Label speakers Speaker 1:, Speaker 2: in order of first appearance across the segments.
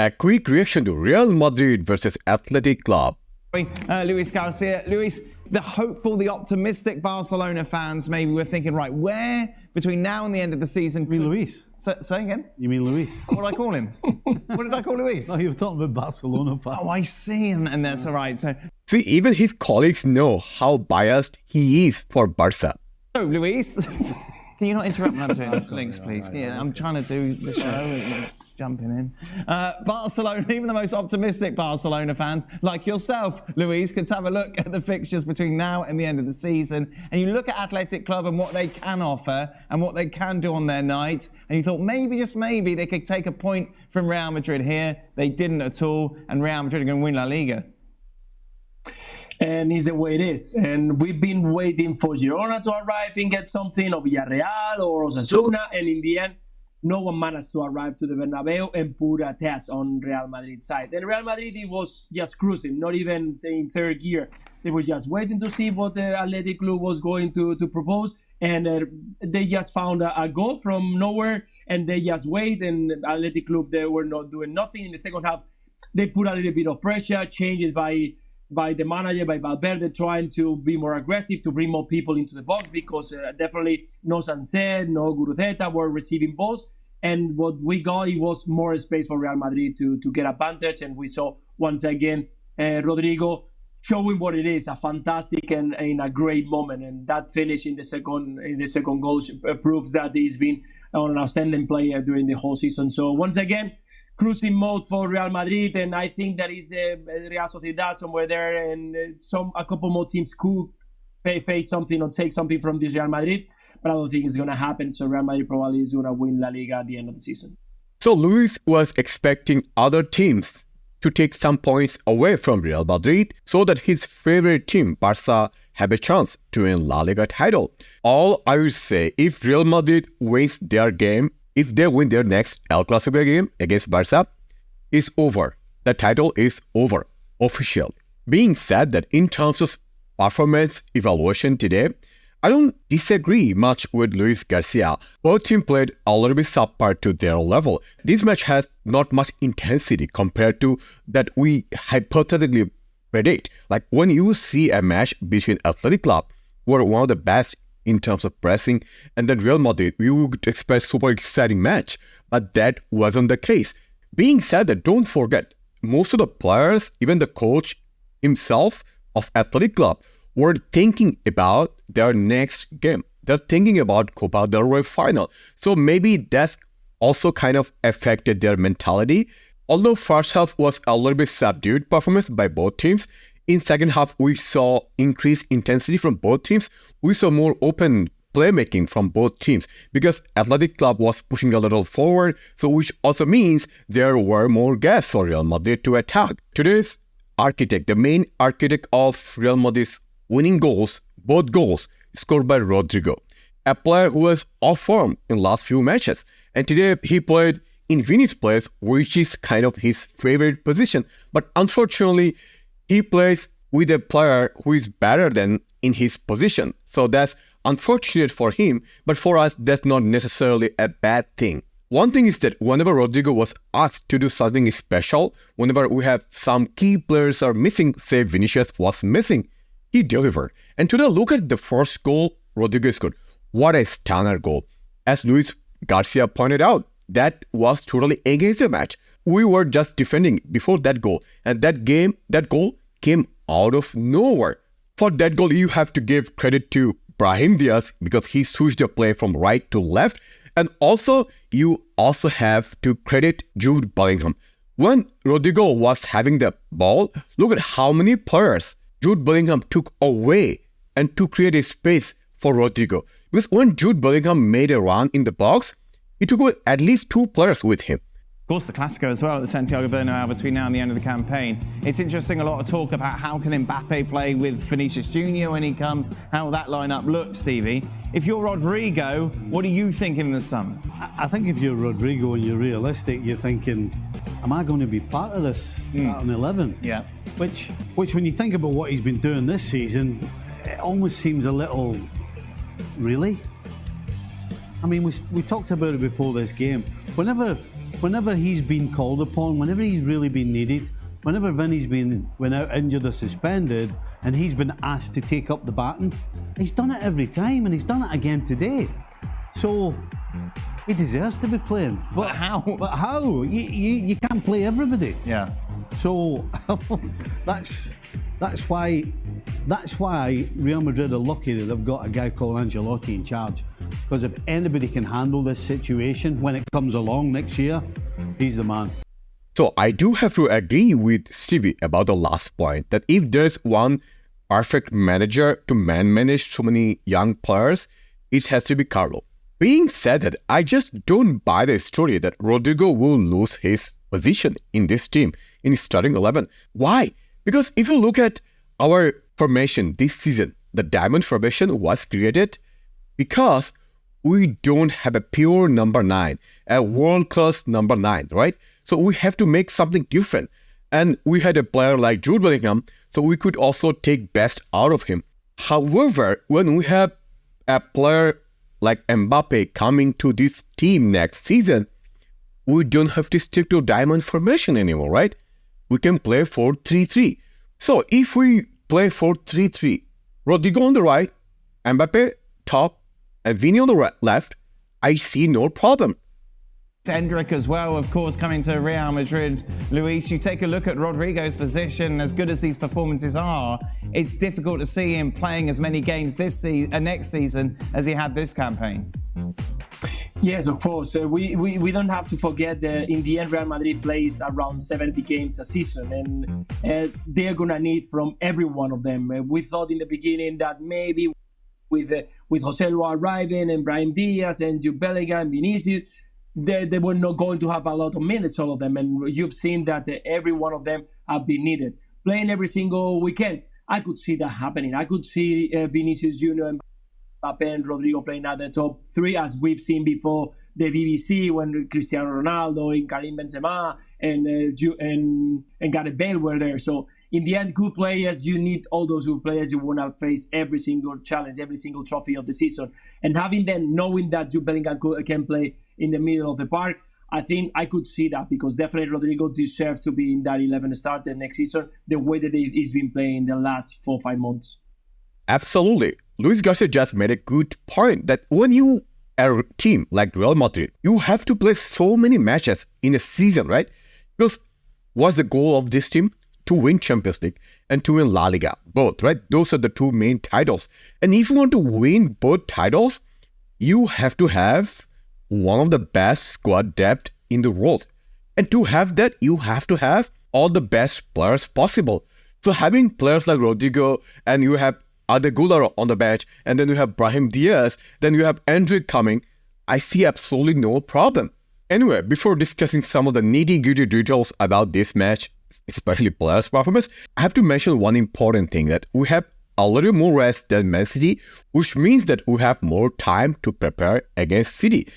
Speaker 1: A quick reaction to Real Madrid versus Athletic Club.
Speaker 2: Luis Garcia. Luis, the hopeful, the optimistic Barcelona fans maybe were thinking, right, where between now and the end of the season...
Speaker 3: You mean Luis?
Speaker 2: Say again?
Speaker 3: You mean Luis?
Speaker 2: What did I call him? What did I call Luis?
Speaker 3: No, you were talking about Barcelona fans.
Speaker 2: Oh, I see, and that's all right. So,
Speaker 1: See, even his colleagues know how biased he is for Barca.
Speaker 2: So, Luis, can you not interrupt when I'm doing links, please? Yeah, I'm trying to do the show. Jumping in. Barcelona, even the most optimistic Barcelona fans, like yourself, Luis, could have a look at the fixtures between now and the end of the season, and you look at Athletic Club and what they can offer and what they can do on their night, and you thought maybe, just maybe, they could take a point from Real Madrid here. They didn't at all, and Real Madrid are going to win La Liga.
Speaker 4: And it's the way it is. And we've been waiting for Girona to arrive and get something, or Villarreal, or Osasuna, and in the end, no one managed to arrive to the Bernabeu and put a test on Real Madrid's side. And Real Madrid, it was just cruising, not even saying third gear. They were just waiting to see what the Athletic Club was going to propose. And they just found a goal from nowhere, and they just wait. And Athletic Club, they were not doing nothing. In the second half, they put a little bit of pressure, changes by the manager, by Valverde, trying to be more aggressive, to bring more people into the box, because definitely no Sancet, no Guruceta were receiving balls. And what we got, it was more space for Real Madrid to get advantage. And we saw, once again, Rodrygo showing what it is, a fantastic and in a great moment. And that finish in the second goal proves that he's been an outstanding player during the whole season. So once again, cruising mode for Real Madrid, and I think that is Real Sociedad somewhere there, and a couple more teams could face something or take something from this Real Madrid, but I don't think it's going to happen. So Real Madrid probably is going to win La Liga at the end of the season.
Speaker 1: So Luis was expecting other teams to take some points away from Real Madrid so that his favorite team, Barca, have a chance to win La Liga title. All I would say, if Real Madrid wins their game, if they win their next El Clasico game against Barca, it's over. The title is over, official. Being said that in terms of performance evaluation today, I don't disagree much with Luis Garcia. Both teams played a little bit subpar to their level. This match has not much intensity compared to that we hypothetically predict. Like when you see a match between Athletic Club, who are one of the best in terms of pressing, and then Real Madrid, you would expect super exciting match, but that wasn't the case. Being said that, don't forget, most of the players, even the coach himself of Athletic Club, were thinking about their next game. They're thinking about Copa del Rey final. So maybe that's also kind of affected their mentality. Although first half was a little bit subdued performance by both teams, in second half, we saw increased intensity from both teams. We saw more open playmaking from both teams because Athletic Club was pushing a little forward, so which also means there were more gaps for Real Madrid to attack. Today's architect, the main architect of Real Madrid's winning goals, both goals, scored by Rodrygo, a player who was off form in last few matches. And today he played in Vini's place, which is kind of his favorite position. But unfortunately, he plays with a player who is better than in his position. So that's unfortunate for him, but for us, that's not necessarily a bad thing. One thing is that whenever Rodrygo was asked to do something special, whenever we have some key players are missing, say Vinicius was missing, he delivered. And today, look at the first goal Rodrygo scored. What a stunner goal. As Luis Garcia pointed out, that was totally against the match. We were just defending before that goal, and that goal came out of nowhere. For that goal, you have to give credit to Brahim Diaz because he switched the play from right to left, and also you also have to credit Jude Bellingham. When Rodrygo was having the ball, look at how many players Jude Bellingham took away and to create a space for Rodrygo. Because when Jude Bellingham made a run in the box, he took away at least two players with him.
Speaker 2: Of course, the Clasico as well at the Santiago Bernabeu between now and the end of the campaign. It's interesting, a lot of talk about how can Mbappe play with Vinicius Jr. when he comes, how that lineup looks, Stevie. If you're Rodrygo, what are you thinking in the summer?
Speaker 3: I think if you're Rodrygo and you're realistic, you're thinking, am I going to be part of this starting 11?
Speaker 2: Yeah.
Speaker 3: Which when you think about what he's been doing this season, it almost seems a little, really? I mean, we talked about it before this game. Whenever whenever he's been called upon, whenever he's really been needed, whenever Vinny's went out injured or suspended and he's been asked to take up the baton, he's done it every time, and he's done it again today. So he deserves to be playing.
Speaker 2: But how?
Speaker 3: But how? You can't play everybody.
Speaker 2: Yeah.
Speaker 3: So that's why Real Madrid are lucky that they've got a guy called Ancelotti in charge. Because if anybody can handle this situation when it comes along next year, he's the man.
Speaker 1: So I do have to agree with Stevie about the last point, that if there's one perfect manager to manage so many young players, it has to be Carlo. Being said that, I just don't buy the story that Rodrygo will lose his position in this team, in his starting 11. Why? Because if you look at our formation this season, the diamond formation was created because we don't have a pure number 9, a world-class number 9, right? So we have to make something different. And we had a player like Jude Bellingham, so we could also take best out of him. However, when we have a player like Mbappe coming to this team next season, we don't have to stick to diamond formation anymore, right? We can play 4-3-3. So if we play 4-3-3, Rodrygo on the right, Mbappe top, and Vini on the left, I see no problem.
Speaker 2: Hendrick as well, of course, coming to Real Madrid. Luis, you take a look at Rodrygo's position, as good as these performances are, it's difficult to see him playing as many games next season as he had this campaign.
Speaker 4: Yes, of course. We don't have to forget that in the end, Real Madrid plays around 70 games a season, and they're going to need from every one of them. We thought in the beginning that maybe with Joselu arriving and Brahim Diaz and Jude Bellingham and Vinicius, they were not going to have a lot of minutes, all of them. And you've seen that every one of them have been needed. Playing every single weekend, I could see that happening. I could see Vinicius Junior and Mbappe and Rodrygo playing at the top 3, as we've seen before the BBC when Cristiano Ronaldo and Karim Benzema and Gareth Bale were there. So in the end, good players, you need all those good players you want to face every single challenge, every single trophy of the season. And having them, knowing that Jude Bellingham can play in the middle of the park, I think I could see that, because definitely Rodrygo deserves to be in that 11 starter next season, the way that he's been playing the last 4-5 months.
Speaker 1: Absolutely. Luis Garcia just made a good point that when you are a team like Real Madrid, you have to play so many matches in a season, right? Because what's the goal of this team? To win Champions League and to win La Liga, both, right? Those are the two main titles. And if you want to win both titles, you have to have one of the best squad depth in the world. And to have that, you have to have all the best players possible. So having players like Rodrygo, and you have Arda Güler on the bench, and then you have Brahim Diaz, then you have Hendrick coming, I see absolutely no problem. Anyway, before discussing some of the nitty-gritty details about this match, especially players' performance, I have to mention one important thing, that we have a little more rest than Man City, which means that we have more time to prepare against City.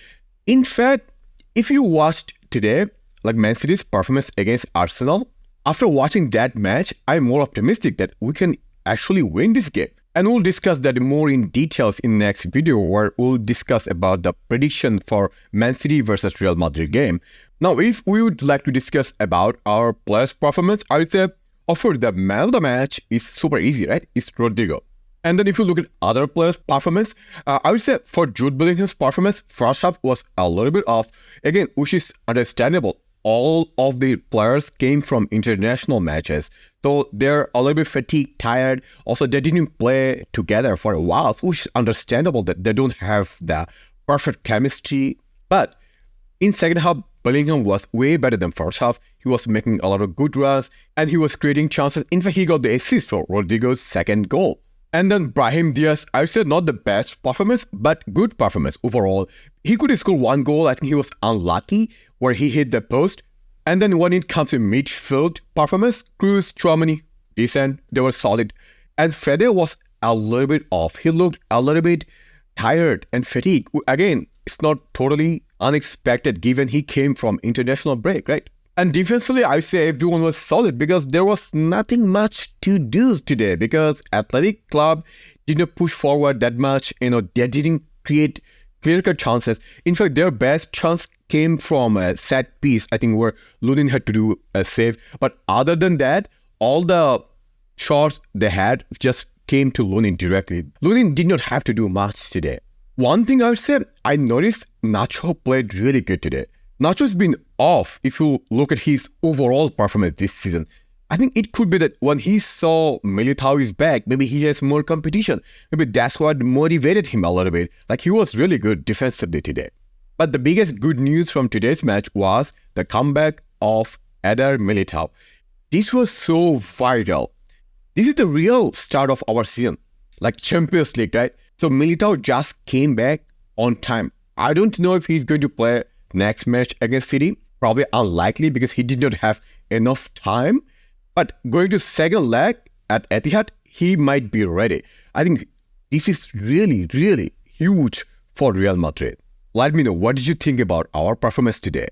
Speaker 1: In fact, if you watched today, like Man City's performance against Arsenal, after watching that match, I'm more optimistic that we can actually win this game. And we'll discuss that more in details in the next video, where we'll discuss about the prediction for Man City versus Real Madrid game. Now, if we would like to discuss about our players' performance, I would say, for the man of the match is super easy, right? It's Rodrygo. And then if you look at other players' performance, I would say for Jude Bellingham's performance, first half was a little bit off. Again, which is understandable. All of the players came from international matches, so they're a little bit fatigued, tired. Also, they didn't play together for a while, which is understandable that they don't have the perfect chemistry. But in second half, Bellingham was way better than first half. He was making a lot of good runs, and he was creating chances. In fact, he got the assist for Rodrygo's second goal. And then Brahim Diaz, I would say not the best performance, but good performance overall. He could score one goal. I think he was unlucky where he hit the post. And then when it comes to midfield performance, Cruz, Chouamani, decent. They were solid. And Fede was a little bit off. He looked a little bit tired and fatigued. Again, it's not totally unexpected given he came from international break, right? And defensively, I say everyone was solid because there was nothing much to do today because Athletic Club didn't push forward that much. They didn't create clear-cut chances. In fact, their best chance came from a set piece, I think, where Lunin had to do a save. But other than that, all the shots they had just came to Lunin directly. Lunin did not have to do much today. One thing I would say, I noticed Nacho played really good today. Nacho's been off if you look at his overall performance this season. I think it could be that when he saw Militao is back, maybe he has more competition. Maybe that's what motivated him a little bit. Like, he was really good defensively today. But the biggest good news from today's match was the comeback of Eder Militao. This was so vital. This is the real start of our season, like Champions League, right? So Militao just came back on time. I don't know if he's going to play next match against City. Probably unlikely because he did not have enough time. But going to second leg at Etihad, he might be ready. I think this is really, really huge for Real Madrid. Let me know, what did you think about our performance today?